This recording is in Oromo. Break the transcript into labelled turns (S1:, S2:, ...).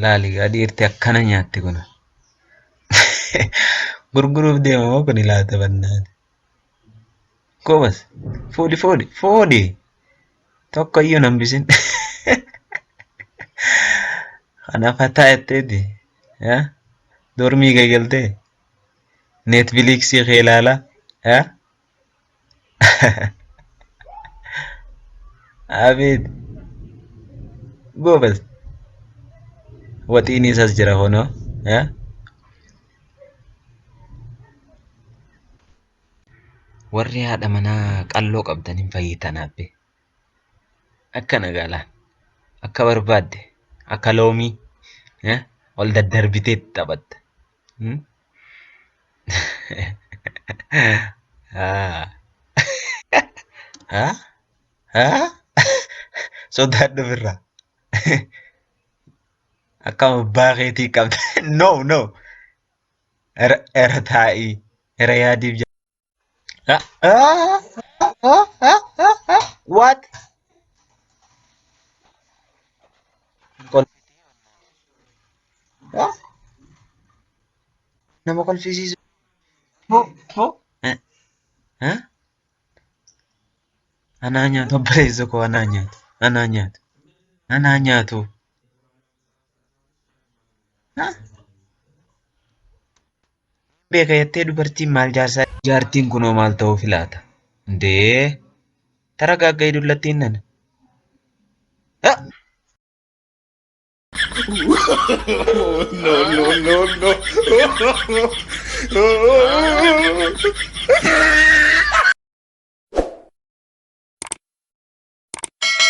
S1: Laali dhiirti akkana nyaatti kun. Gurguruuf deema moo kun laata bannaati? Koobas fuudhi tokko iyyuu hin hambisin. Kanaaf hataa jetteeti. Dormii galgaltee neetfiliiksii kee ilaalaa. Abeet goobas waxiin isas jira honoo. Warri haadha manaa qalloo qabdan hin fayyitan abbe. Akkana gaalaan akka barbaadde akka loomii ol daddarbitee taphatta. Sodaadhu ofirraa. Akkam abbaa keetii qabda. No. Era taa'ii. Era yaadiif jira. What? Nama kolfisiisu. Anaa nyaatu obboleessa koo anaa nyaatu. Beeka jettee dubartiin maal jaarsaa? Jaartiin kunoo maal ta'uu filaata? Ndee tara gaagga'ii dullattiin nana. No.